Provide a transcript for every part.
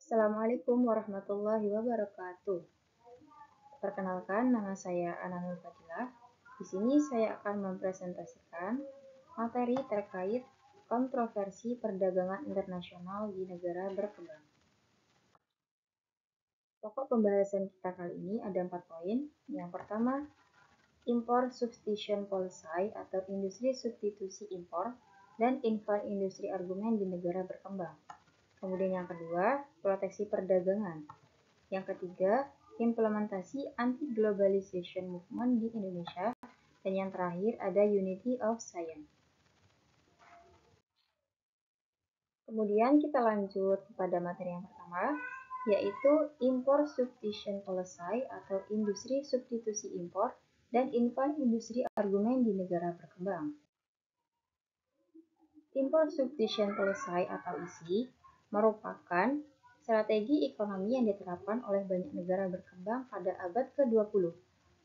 Assalamualaikum warahmatullahi wabarakatuh. Perkenalkan, nama saya Ananul Fadilah. Di sini saya akan mempresentasikan materi terkait kontroversi perdagangan internasional di negara berkembang. Pokok pembahasan kita kali ini ada 4 poin. Yang pertama, import substitution policy atau industri substitusi impor dan infan industri argumen di negara berkembang. Kemudian yang kedua, proteksi perdagangan. Yang ketiga, implementasi anti-globalization movement di Indonesia. Dan yang terakhir ada unity of science. Kemudian kita lanjut pada materi yang pertama, yaitu import substitution policy atau industri substitusi impor dan infan industri argumen di negara berkembang. Import substitution policy atau ISI merupakan strategi ekonomi yang diterapkan oleh banyak negara berkembang pada abad ke-20.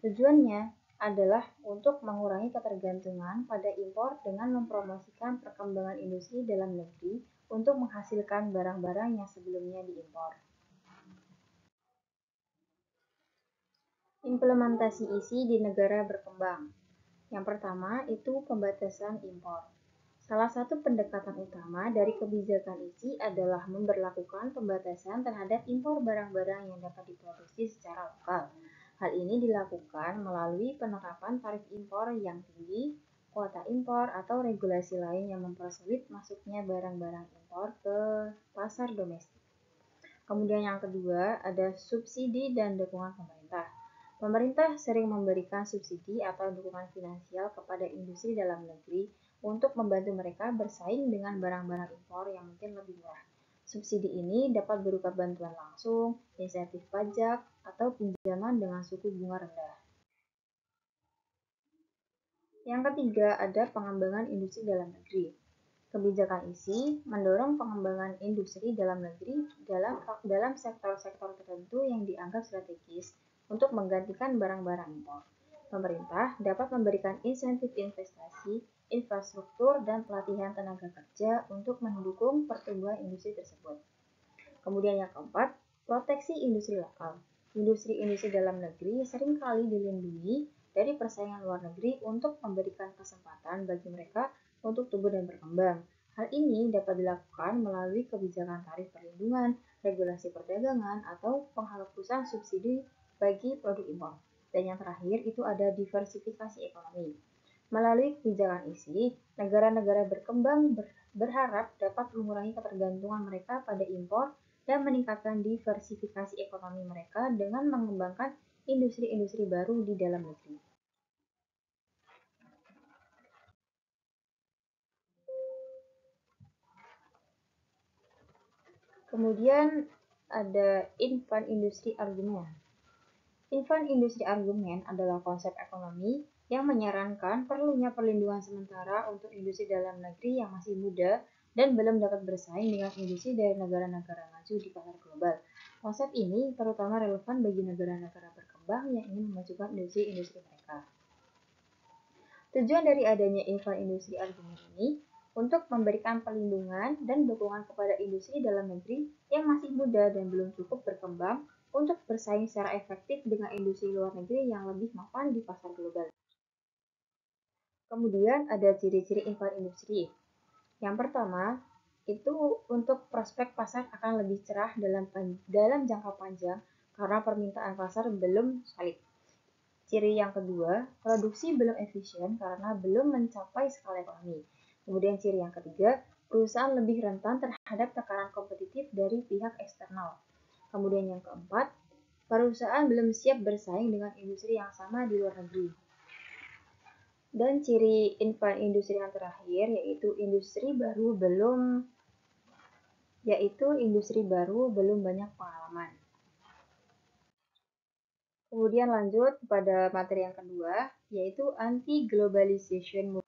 Tujuannya adalah untuk mengurangi ketergantungan pada impor dengan mempromosikan perkembangan industri dalam negeri untuk menghasilkan barang-barang yang sebelumnya diimpor. Implementasi ISI di negara berkembang. Yang pertama itu pembatasan impor. Salah satu pendekatan utama dari kebijakan ISI adalah memberlakukan pembatasan terhadap impor barang-barang yang dapat diproduksi secara lokal. Hal ini dilakukan melalui penerapan tarif impor yang tinggi, kuota impor, atau regulasi lain yang mempersulit masuknya barang-barang impor ke pasar domestik. Kemudian yang kedua ada subsidi dan dukungan pemerintah. Pemerintah sering memberikan subsidi atau dukungan finansial kepada industri dalam negeri untuk membantu mereka bersaing dengan barang-barang impor yang mungkin lebih murah. Subsidi ini dapat berupa bantuan langsung, insentif pajak, atau pinjaman dengan suku bunga rendah. Yang ketiga ada pengembangan industri dalam negeri. Kebijakan ISI mendorong pengembangan industri dalam negeri dalam sektor-sektor tertentu yang dianggap strategis untuk menggantikan barang-barang impor. Pemerintah dapat memberikan insentif investasi, infrastruktur, dan pelatihan tenaga kerja untuk mendukung pertumbuhan industri tersebut. Kemudian yang keempat, proteksi industri lokal. Industri-industri dalam negeri seringkali dilindungi dari persaingan luar negeri untuk memberikan kesempatan bagi mereka untuk tumbuh dan berkembang. Hal ini dapat dilakukan melalui kebijakan tarif perlindungan, regulasi perdagangan, atau penghapusan subsidi bagi produk impor. Dan yang terakhir itu ada diversifikasi ekonomi. Melalui kebijakan ISI, negara-negara berkembang berharap dapat mengurangi ketergantungan mereka pada impor dan meningkatkan diversifikasi ekonomi mereka dengan mengembangkan industri-industri baru di dalam negeri. Kemudian ada infan industri argumen. Infan industri argumen adalah konsep ekonomi yang menyarankan perlunya perlindungan sementara untuk industri dalam negeri yang masih muda dan belum dapat bersaing dengan industri dari negara-negara maju di pasar global. Konsep ini terutama relevan bagi negara-negara berkembang yang ingin memajukan industri-industri mereka. Tujuan dari adanya infan industri argumen ini untuk memberikan perlindungan dan dukungan kepada industri dalam negeri yang masih muda dan belum cukup berkembang untuk bersaing secara efektif dengan industri luar negeri yang lebih mapan di pasar global. Kemudian ada ciri-ciri infan industri. Yang pertama, itu untuk prospek pasar akan lebih cerah dalam jangka panjang karena permintaan pasar belum solid. Ciri yang kedua, produksi belum efisien karena belum mencapai skala ekonomi. Kemudian ciri yang ketiga, perusahaan lebih rentan terhadap tekanan kompetitif dari pihak eksternal. Kemudian yang keempat, perusahaan belum siap bersaing dengan industri yang sama di luar negeri. Dan ciri infan industri yang terakhir yaitu industri baru belum banyak pengalaman. Kemudian lanjut pada materi yang kedua, yaitu anti-globalization movement.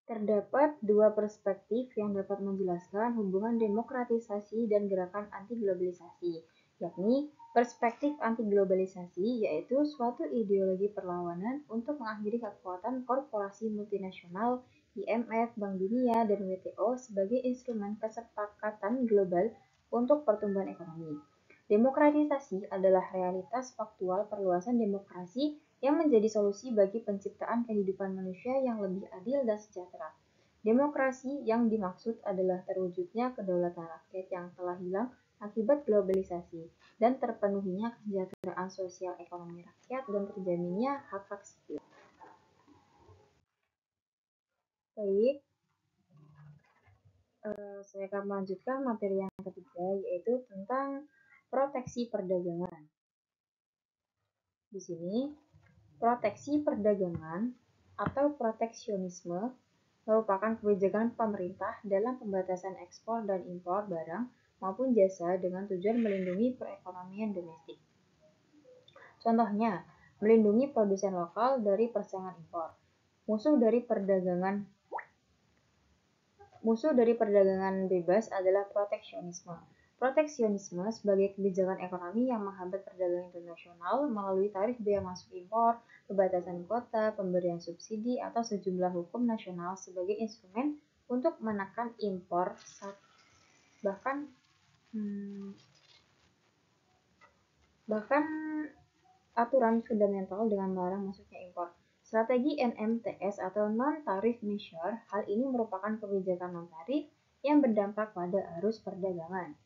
Terdapat dua perspektif yang dapat menjelaskan hubungan demokratisasi dan gerakan anti-globalisasi, yakni perspektif anti-globalisasi yaitu suatu ideologi perlawanan untuk mengakhiri kekuatan korporasi multinasional IMF, Bank Dunia, dan WTO sebagai instrumen kesepakatan global untuk pertumbuhan ekonomi. Demokratisasi adalah realitas faktual perluasan demokrasi yang menjadi solusi bagi penciptaan kehidupan manusia yang lebih adil dan sejahtera. Demokrasi yang dimaksud adalah terwujudnya kedaulatan rakyat yang telah hilang akibat globalisasi dan terpenuhinya kesejahteraan sosial ekonomi rakyat dan terjaminnya hak-hak sipil. Baik, saya akan melanjutkan materi yang ketiga, yaitu tentang proteksi perdagangan. Di sini, proteksi perdagangan atau proteksionisme merupakan kebijakan pemerintah dalam pembatasan ekspor dan impor barang maupun jasa dengan tujuan melindungi perekonomian domestik. Contohnya, melindungi produsen lokal dari persaingan impor. Musuh dari perdagangan bebas adalah proteksionisme. Proteksionisme sebagai kebijakan ekonomi yang menghambat perdagangan internasional melalui tarif bea masuk impor, pembatasan kuota, pemberian subsidi, atau sejumlah hukum nasional sebagai instrumen untuk menekan impor, bahkan aturan fundamental dengan melarang masuknya impor. Strategi NMTS atau Non-Tariff Measure, hal ini merupakan kebijakan non-tarif yang berdampak pada arus perdagangan.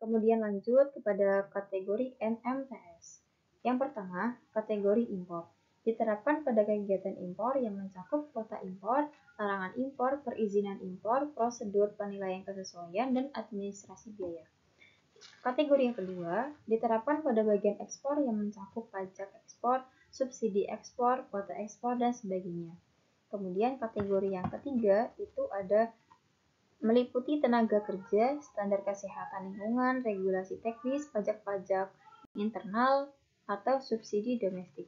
Kemudian lanjut kepada kategori NMTS. Yang pertama, kategori impor. Diterapkan pada kegiatan impor yang mencakup kuota impor, larangan impor, perizinan impor, prosedur penilaian kesesuaian, dan administrasi biaya. Kategori yang kedua, diterapkan pada bagian ekspor yang mencakup pajak ekspor, subsidi ekspor, kuota ekspor, dan sebagainya. Kemudian kategori yang ketiga itu ada meliputi tenaga kerja, standar kesehatan lingkungan, regulasi teknis, pajak-pajak internal, atau subsidi domestik.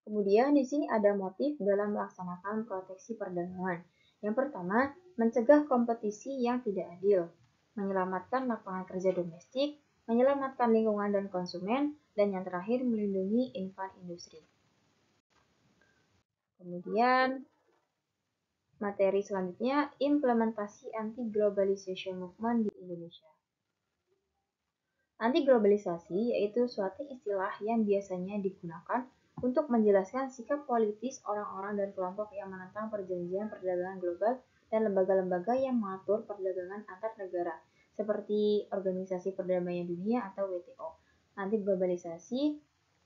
Kemudian di sini ada motif dalam melaksanakan proteksi perdagangan. Yang pertama, mencegah kompetisi yang tidak adil, menyelamatkan lapangan kerja domestik, menyelamatkan lingkungan dan konsumen, dan yang terakhir melindungi infan industri. Kemudian materi selanjutnya, implementasi anti-globalization movement di Indonesia. Anti-globalisasi yaitu suatu istilah yang biasanya digunakan untuk menjelaskan sikap politis orang-orang dan kelompok yang menentang perjanjian perdagangan global dan lembaga-lembaga yang mengatur perdagangan antar negara, seperti Organisasi Perdamaian Dunia atau WTO. Anti-globalisasi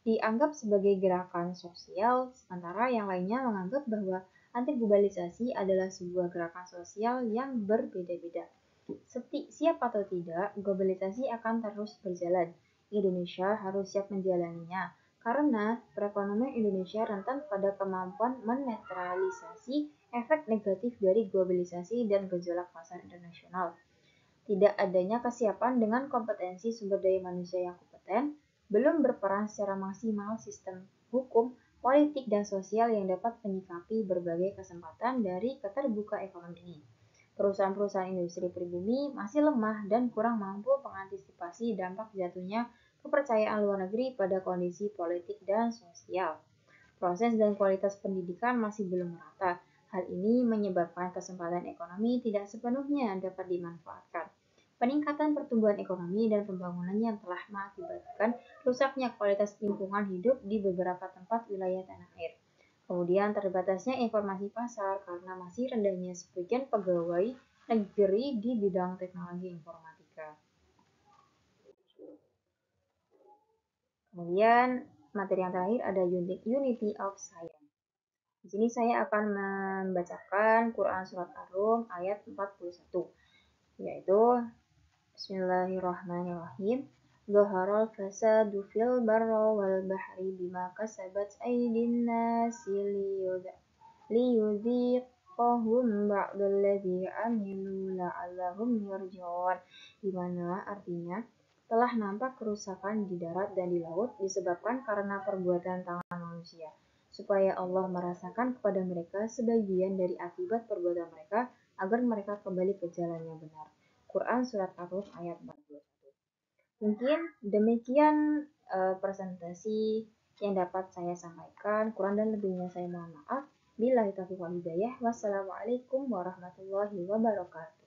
dianggap sebagai gerakan sosial, sementara yang lainnya menganggap bahwa anti-globalisasi adalah sebuah gerakan sosial yang berbeda-beda. Siap atau tidak, globalisasi akan terus berjalan. Indonesia harus siap menjalaninya, karena perekonomian Indonesia rentan pada kemampuan menetralisasi efek negatif dari globalisasi dan gejolak pasar internasional. Tidak adanya kesiapan dengan kompetensi sumber daya manusia yang kompeten, belum berperan secara maksimal sistem hukum, politik, dan sosial yang dapat menyikapi berbagai kesempatan dari keterbukaan ekonomi ini. Perusahaan-perusahaan industri pribumi masih lemah dan kurang mampu mengantisipasi dampak jatuhnya kepercayaan luar negeri pada kondisi politik dan sosial. Proses dan kualitas pendidikan masih belum merata. Hal ini menyebabkan kesempatan ekonomi tidak sepenuhnya dapat dimanfaatkan. Peningkatan pertumbuhan ekonomi dan pembangunan yang telah mengakibatkan rusaknya kualitas lingkungan hidup di beberapa tempat wilayah tanah air. Kemudian terbatasnya informasi pasar karena masih rendahnya sebagian pegawai negeri di bidang teknologi informatika. Kemudian materi yang terakhir ada Unity of Science. Di sini saya akan membacakan Quran Surat Ar-Rum ayat 41, yaitu Bismillahirrahmanirrahim. Zaharal fasadu fil barra wal bahri bima kasabat aydin nasi liyudhiqahum ba'dalladzi amilu la'allahum yarji'un. Di mana artinya telah nampak kerusakan di darat dan di laut disebabkan karena perbuatan tangan manusia, supaya Allah merasakan kepada mereka sebagian dari akibat perbuatan mereka agar mereka kembali ke jalan yang benar. Quran Surat Ar-Rum ayat 41. Mungkin demikian presentasi yang dapat saya sampaikan. Kurang dan lebihnya saya mohon maaf. Billahi taufiq wal hidayah. Wassalamualaikum warahmatullahi wabarakatuh.